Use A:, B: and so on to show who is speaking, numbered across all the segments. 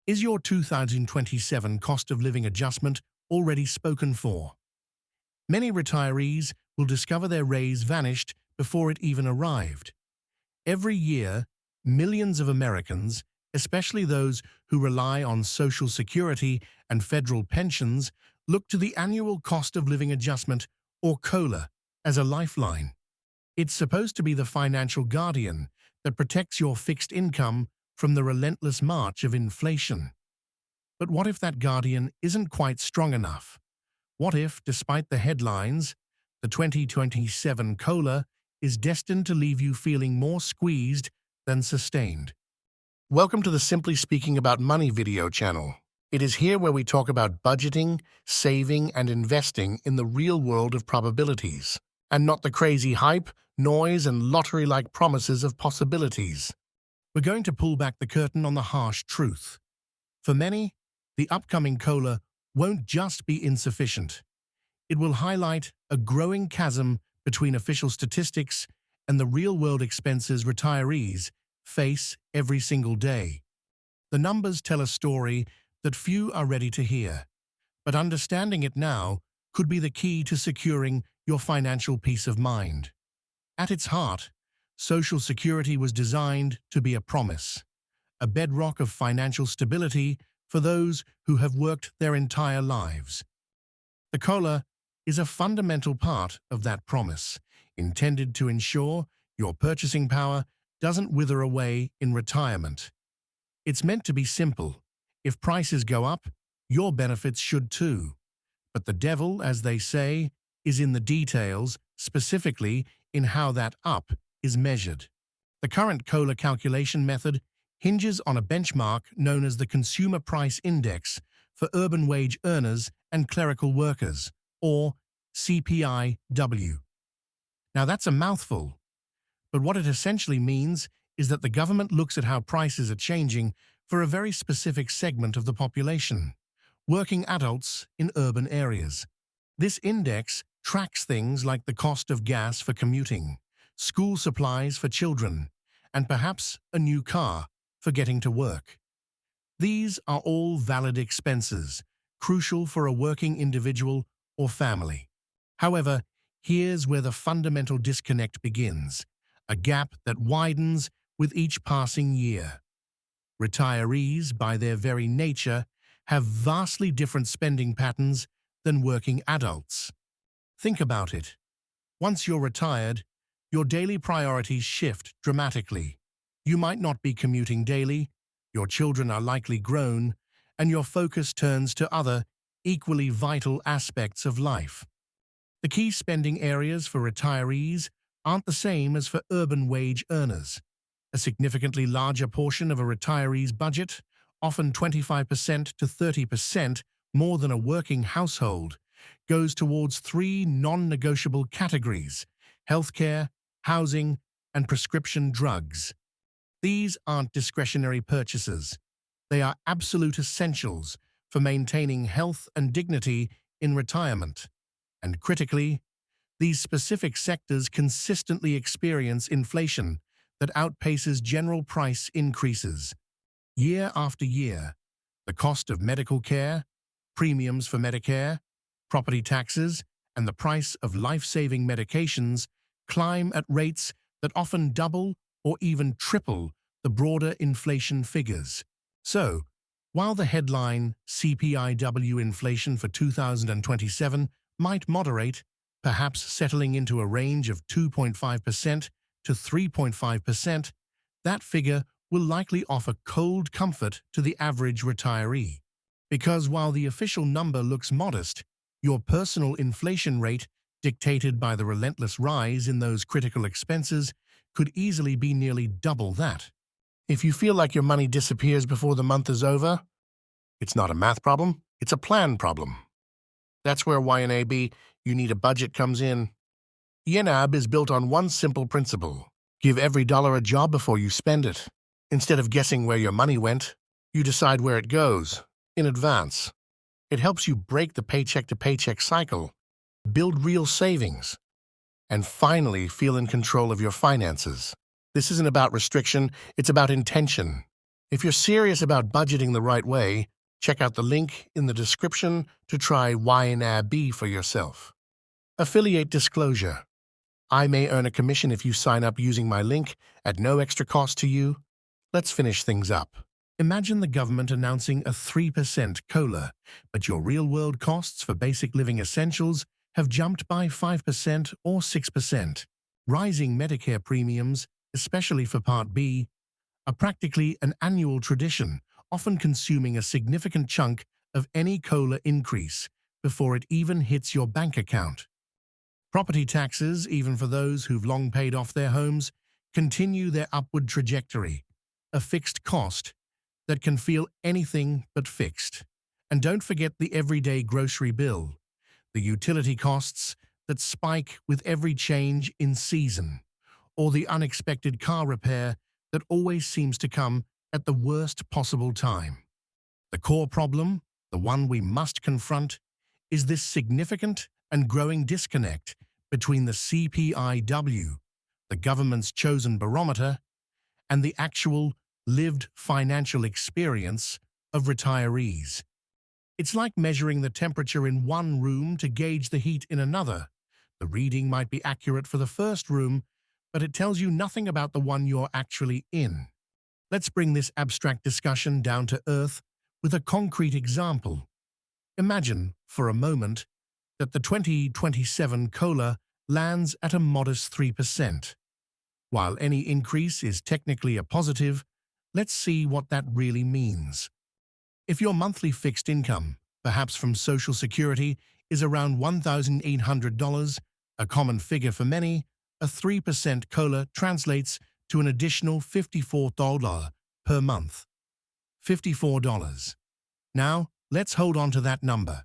A: Is your 2027 cost of living adjustment already spoken for? Many retirees will discover their raise vanished before it even arrived. Every year, millions of Americans, especially those who rely on Social Security and federal pensions, look to the annual cost of living adjustment, or COLA, as a lifeline. It's supposed to be the financial guardian that protects your fixed income from the relentless march of inflation. But what if that guardian isn't quite strong enough? What if, despite the headlines, the 2027 COLA is destined to leave you feeling more squeezed than sustained? Welcome to the Simply Speaking About Money video channel. It is here where we talk about budgeting, saving, and investing in the real world of probabilities, and not the crazy hype, noise, and lottery-like promises of possibilities. We're going to pull back the curtain on the harsh truth. For many, the upcoming COLA won't just be insufficient. It will highlight a growing chasm between official statistics and the real-world expenses retirees face every single day. The numbers tell a story that few are ready to hear, but understanding it now could be the key to securing your financial peace of mind. At its heart, Social Security was designed to be a promise, a bedrock of financial stability for those who have worked their entire lives. The COLA is a fundamental part of that promise, intended to ensure your purchasing power doesn't wither away in retirement. It's meant to be simple. If prices go up, your benefits should too. But the devil, as they say, is in the details, specifically in how that up is measured. The current COLA calculation method hinges on a benchmark known as the Consumer Price Index for urban wage earners and clerical workers, or CPIW. Now that's a mouthful, but what it essentially means is that the government looks at how prices are changing for a very specific segment of the population, working adults in urban areas. This index tracks things like the cost of gas for commuting, school supplies for children, and perhaps a new car for getting to work. These are all valid expenses, crucial for a working individual or family. However, here's where the fundamental disconnect begins, a gap that widens with each passing year. Retirees, by their very nature, have vastly different spending patterns than working adults. Think about it. Once you're retired, your daily priorities shift dramatically. You might not be commuting daily, your children are likely grown, and your focus turns to other, equally vital aspects of life. The key spending areas for retirees aren't the same as for urban wage earners. A significantly larger portion of a retiree's budget, often 25% to 30% more than a working household, goes towards three non-negotiable categories: healthcare, housing, and prescription drugs. These aren't discretionary purchases. They are absolute essentials for maintaining health and dignity in retirement. And critically, these specific sectors consistently experience inflation that outpaces general price increases. Year after year, the cost of medical care, premiums for Medicare, property taxes, and the price of life-saving medications climb at rates that often double or even triple the broader inflation figures. So, while the headline CPIW inflation for 2027 might moderate, perhaps settling into a range of 2.5% to 3.5%, that figure will likely offer cold comfort to the average retiree. Because while the official number looks modest, your personal inflation rate, dictated by the relentless rise in those critical expenses, could easily be nearly double that. If you feel like your money disappears before the month is over, it's not a math problem, it's a plan problem. That's where YNAB, You Need a Budget, comes in. YNAB is built on one simple principle: give every dollar a job before you spend it. Instead of guessing where your money went, you decide where it goes, in advance. It helps you break the paycheck-to-paycheck cycle, build real savings, and finally feel in control of your finances. This isn't about restriction, it's about intention. If you're serious about budgeting the right way, check out the link in the description to try YNAB for yourself. Affiliate disclosure. I may earn a commission if you sign up using my link at no extra cost to you. Let's finish things up. Imagine the government announcing a 3% COLA, but your real-world costs for basic living essentials have jumped by 5% or 6%. Rising Medicare premiums, especially for Part B, are practically an annual tradition, often consuming a significant chunk of any COLA increase before it even hits your bank account. Property taxes, even for those who've long paid off their homes, continue their upward trajectory, a fixed cost that can feel anything but fixed. And don't forget the everyday grocery bill, the utility costs that spike with every change in season, or the unexpected car repair that always seems to come at the worst possible time. The core problem, the one we must confront, is this significant and growing disconnect between the CPIW, the government's chosen barometer, and the actual lived financial experience of retirees. It's like measuring the temperature in one room to gauge the heat in another. The reading might be accurate for the first room, but it tells you nothing about the one you're actually in. Let's bring this abstract discussion down to earth with a concrete example. Imagine, for a moment, that the 2027 COLA lands at a modest 3%. While any increase is technically a positive, let's see what that really means. If your monthly fixed income, perhaps from Social Security, is around $1,800, a common figure for many, a 3% COLA translates to an additional $54 per month. $54. Now, let's hold on to that number.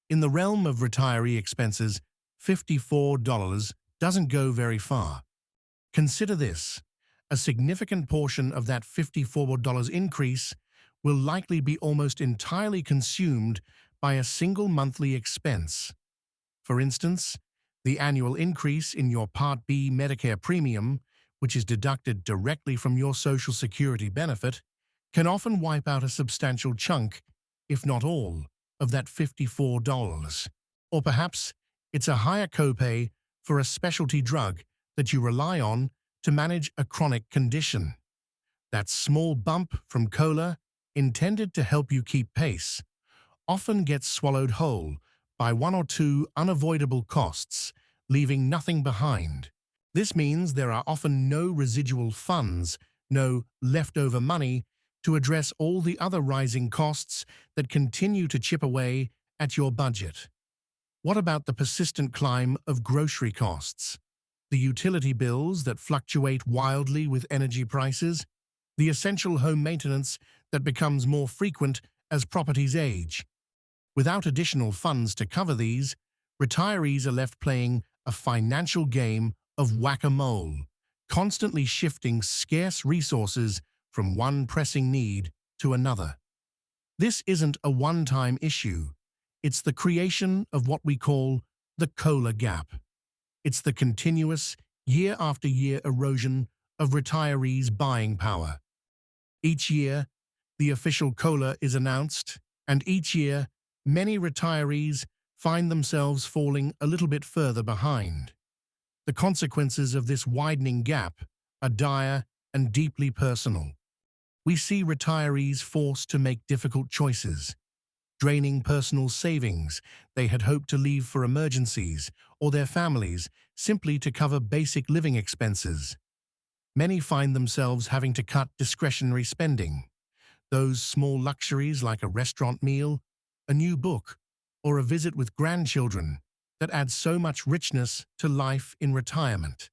A: In the realm of retiree expenses, $54 doesn't go very far. Consider this. A significant portion of that $54 increase will likely be almost entirely consumed by a single monthly expense. For instance, the annual increase in your Part B Medicare premium, which is deducted directly from your Social Security benefit, can often wipe out a substantial chunk, if not all, of that $54. Or perhaps it's a higher copay for a specialty drug that you rely on to manage a chronic condition. That small bump from COLA, intended to help you keep pace, often gets swallowed whole by one or two unavoidable costs, leaving nothing behind. This means there are often no residual funds, no leftover money to address all the other rising costs that continue to chip away at your budget. What about the persistent climb of grocery costs? The utility bills that fluctuate wildly with energy prices? The essential home maintenance that becomes more frequent as properties age? Without additional funds to cover these, retirees are left playing a financial game of whack-a-mole, constantly shifting scarce resources from one pressing need to another. This isn't a one-time issue. It's the creation of what we call the COLA gap. It's the continuous, year-after-year erosion of retirees' buying power. Each year, the official COLA is announced, and each year, many retirees find themselves falling a little bit further behind. The consequences of this widening gap are dire and deeply personal. We see retirees forced to make difficult choices, draining personal savings they had hoped to leave for emergencies or their families simply to cover basic living expenses. Many find themselves having to cut discretionary spending, those small luxuries like a restaurant meal, a new book, or a visit with grandchildren that add so much richness to life in retirement.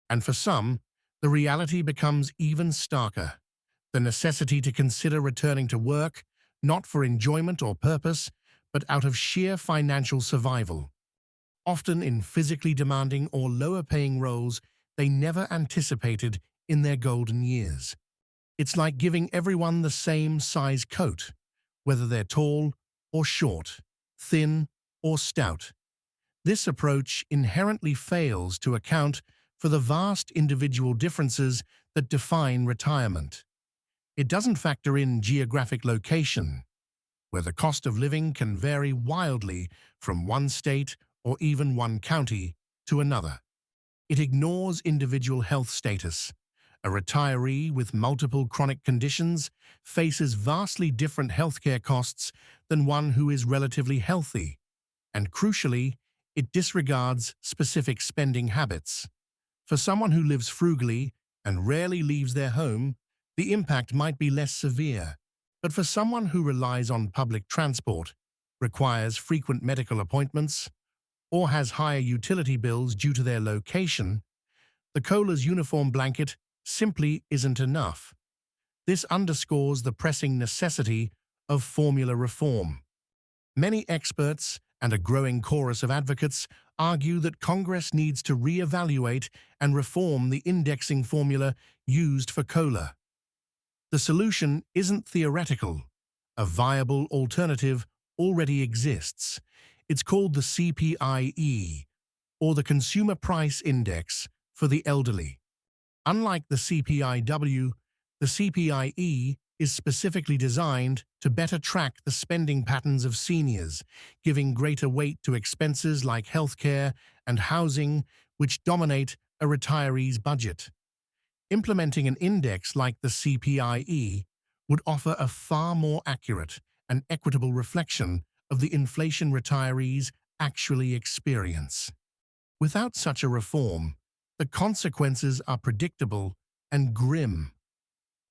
A: And for some, the reality becomes even starker. The necessity to consider returning to work, not for enjoyment or purpose, but out of sheer financial survival. Often in physically demanding or lower-paying roles they never anticipated in their golden years. It's like giving everyone the same size coat, whether they're tall or short, thin or stout. This approach inherently fails to account for the vast individual differences that define retirement. It doesn't factor in geographic location, where the cost of living can vary wildly from one state or even one county to another. It ignores individual health status. A retiree with multiple chronic conditions faces vastly different healthcare costs than one who is relatively healthy. And crucially, it disregards specific spending habits. For someone who lives frugally and rarely leaves their home, the impact might be less severe. But for someone who relies on public transport, requires frequent medical appointments, or has higher utility bills due to their location, the COLA's uniform blanket simply isn't enough. This underscores the pressing necessity of formula reform. Many experts and a growing chorus of advocates argue that Congress needs to re-evaluate and reform the indexing formula used for COLA. The solution isn't theoretical. A viable alternative already exists. It's called the CPIE, or the Consumer Price Index for the elderly. Unlike the CPIW, the CPIE is specifically designed to better track the spending patterns of seniors, giving greater weight to expenses like healthcare and housing, which dominate a retiree's budget. Implementing an index like the CPIE would offer a far more accurate and equitable reflection of the inflation retirees actually experience. Without such a reform, the consequences are predictable and grim.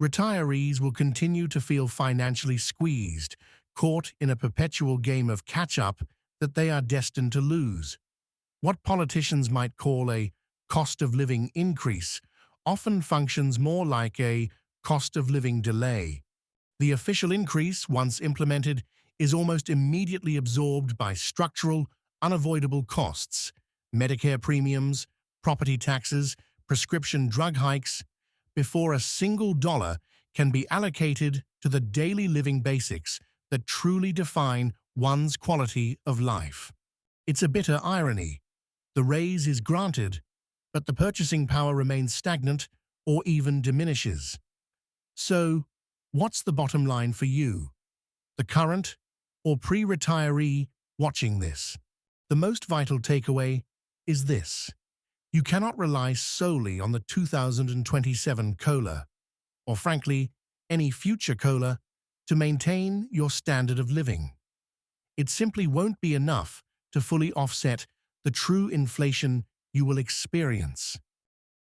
A: Retirees will continue to feel financially squeezed, caught in a perpetual game of catch-up that they are destined to lose. What politicians might call a cost of living increase often functions more like a cost of living delay. The official increase, once implemented, is almost immediately absorbed by structural, unavoidable costs: Medicare premiums, property taxes, prescription drug hikes, before a single dollar can be allocated to the daily living basics that truly define one's quality of life. It's a bitter irony. The raise is granted, but the purchasing power remains stagnant or even diminishes. So, what's the bottom line for you, the current or pre-retiree watching this? The most vital takeaway is this: you cannot rely solely on the 2027 COLA, or frankly, any future COLA, to maintain your standard of living. It simply won't be enough to fully offset the true inflation you will experience.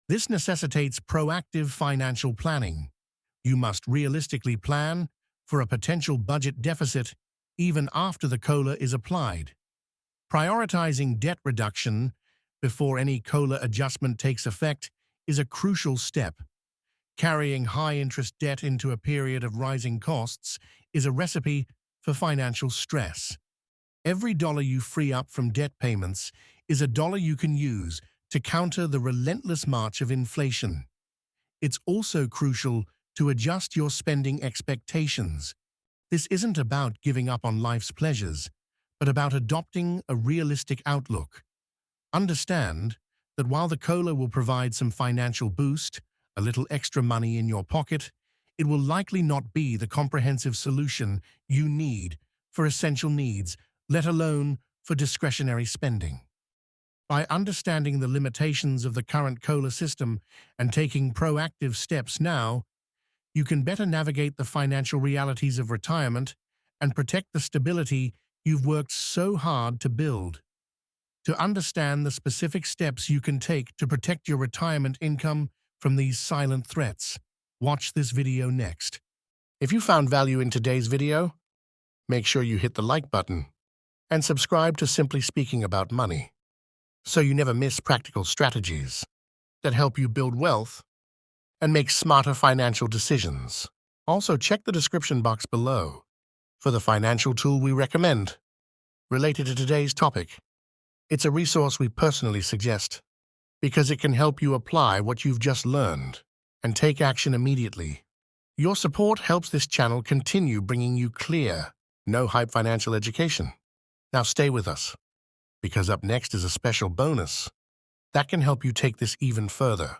A: This necessitates proactive financial planning. You must realistically plan for a potential budget deficit even after the COLA is applied. Prioritizing debt reduction before any COLA adjustment takes effect is a crucial step. Carrying high-interest debt into a period of rising costs is a recipe for financial stress. Every dollar you free up from debt payments is a dollar you can use to counter the relentless march of inflation. It's also crucial to adjust your spending expectations. This isn't about giving up on life's pleasures, but about adopting a realistic outlook. Understand that while the COLA will provide some financial boost, a little extra money in your pocket, it will likely not be the comprehensive solution you need for essential needs, let alone for discretionary spending. By understanding the limitations of the current COLA system and taking proactive steps now, you can better navigate the financial realities of retirement and protect the stability you've worked so hard to build. To understand the specific steps you can take to protect your retirement income from these silent threats, watch this video next. If you found value in today's video, make sure you hit the like button and subscribe to Simply Speaking About Money, so you never miss practical strategies that help you build wealth and make smarter financial decisions. Also, check the description box below for the financial tool we recommend related to today's topic. It's a resource we personally suggest because it can help you apply what you've just learned and take action immediately. Your support helps this channel continue bringing you clear, no-hype financial education. Now stay with us, because up next is a special bonus that can help you take this even further.